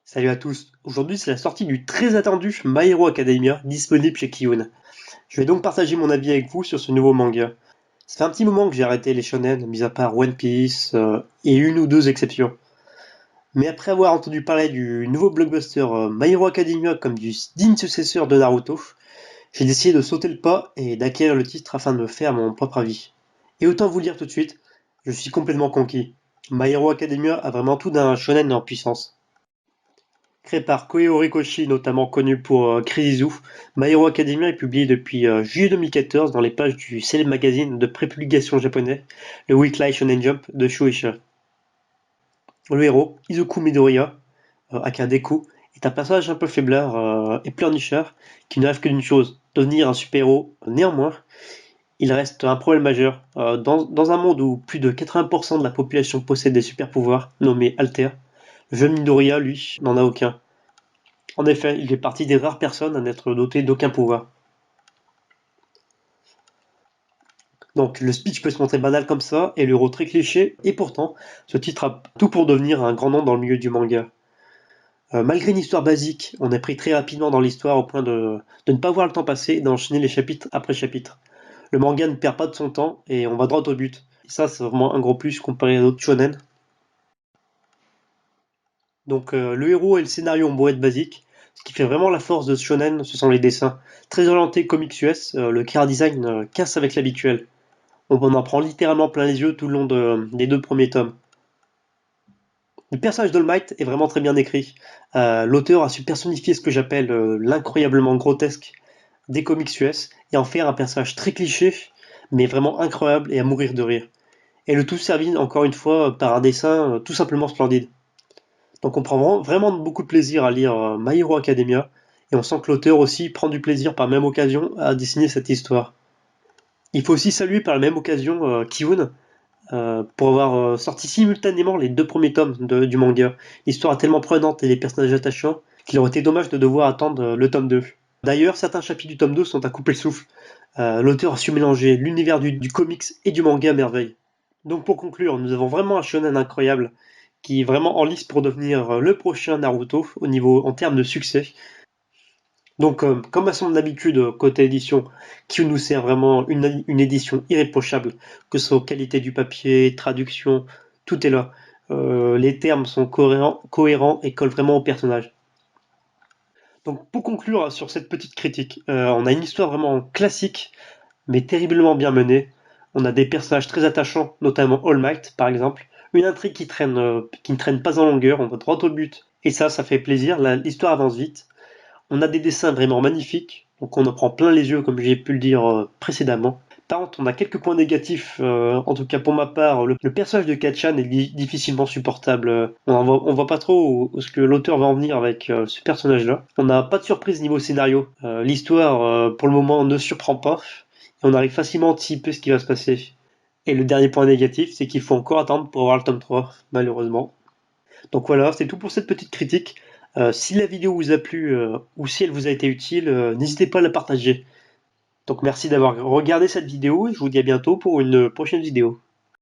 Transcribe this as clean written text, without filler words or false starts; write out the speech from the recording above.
Salut à tous, aujourd'hui c'est la sortie du très attendu My Hero Academia disponible chez Kiyun. Je vais donc partager mon avis avec vous sur ce nouveau manga. Ça fait un petit moment que j'ai arrêté les shonen, mis à part One Piece et une ou deux exceptions. Mais après avoir entendu parler du nouveau blockbuster My Hero Academia comme du digne successeur de Naruto, j'ai décidé de sauter le pas et d'acquérir le titre afin de me faire mon propre avis. Et autant vous le dire tout de suite, je suis complètement conquis. My Hero Academia a vraiment tout d'un shonen en puissance. Créé par Kohei Horikoshi, notamment connu pour Crazy Zoo, My Hero Academia est publié depuis juillet 2014 dans les pages du célèbre magazine de prépublication japonais, le Weekly Shonen Jump de Shueisha. Le héros, Izuku Midoriya, aka Deku, est un personnage un peu faiblard et pleurnichard qui ne rêve que d'une chose, devenir un super-héros. Néanmoins, il reste un problème majeur. Dans un monde où plus de 80% de la population possède des super-pouvoirs, nommés Alter, le jeune Midoriya, lui, n'en a aucun. En effet, il fait partie des rares personnes à n'être doté d'aucun pouvoir. Donc le speech peut se montrer banal comme ça, et l'euro très cliché, et pourtant, ce titre a tout pour devenir un grand nom dans le milieu du manga. Malgré une histoire basique, on est pris très rapidement dans l'histoire au point de ne pas voir le temps passer et d'enchaîner les chapitres après chapitre. Le manga ne perd pas de son temps, et on va droit au but. Et ça, c'est vraiment un gros plus comparé à d'autres shonen. Donc le héros et le scénario ont beau être basiques, ce qui fait vraiment la force de ce shonen, ce sont les dessins. Très orienté comics US, le chara design casse avec l'habituel. On en prend littéralement plein les yeux tout le long des deux premiers tomes. Le personnage d'All Might est vraiment très bien écrit. L'auteur a su personnifier ce que j'appelle l'incroyablement grotesque des comics US et en faire un personnage très cliché, mais vraiment incroyable et à mourir de rire. Et le tout servi encore une fois par un dessin tout simplement splendide. Donc on prend vraiment beaucoup de plaisir à lire My Hero Academia, et on sent que l'auteur aussi prend du plaisir par même occasion à dessiner cette histoire. Il faut aussi saluer par la même occasion Kiun, pour avoir sorti simultanément les deux premiers tomes du manga. L'histoire est tellement prenante et les personnages attachants qu'il aurait été dommage de devoir attendre le tome 2. D'ailleurs, certains chapitres du tome 2 sont à couper le souffle. L'auteur a su mélanger l'univers du comics et du manga à merveille. Donc pour conclure, nous avons vraiment un shonen incroyable qui est vraiment en lice pour devenir le prochain Naruto en termes de succès. Donc comme à son habitude côté édition, qui nous sert vraiment une édition irréprochable, que ce soit qualité du papier, traduction, tout est là. Les termes sont cohérents et collent vraiment au personnage. Donc pour conclure sur cette petite critique, on a une histoire vraiment classique, mais terriblement bien menée. On a des personnages très attachants, notamment All Might par exemple. Une intrigue qui ne traîne pas en longueur, on va droit au but. Et ça fait plaisir, l'histoire avance vite. On a des dessins vraiment magnifiques, donc on en prend plein les yeux comme j'ai pu le dire précédemment. Par contre, on a quelques points négatifs, en tout cas pour ma part, le personnage de Kachan est difficilement supportable. On voit pas trop où ce que l'auteur va en venir avec ce personnage-là. On n'a pas de surprise niveau scénario. L'histoire, pour le moment, ne surprend pas, et on arrive facilement à anticiper ce qui va se passer. Et le dernier point négatif, c'est qu'il faut encore attendre pour avoir le tome 3, malheureusement. Donc voilà, c'est tout pour cette petite critique. Si la vidéo vous a plu ou si elle vous a été utile, n'hésitez pas à la partager. Donc merci d'avoir regardé cette vidéo et je vous dis à bientôt pour une prochaine vidéo.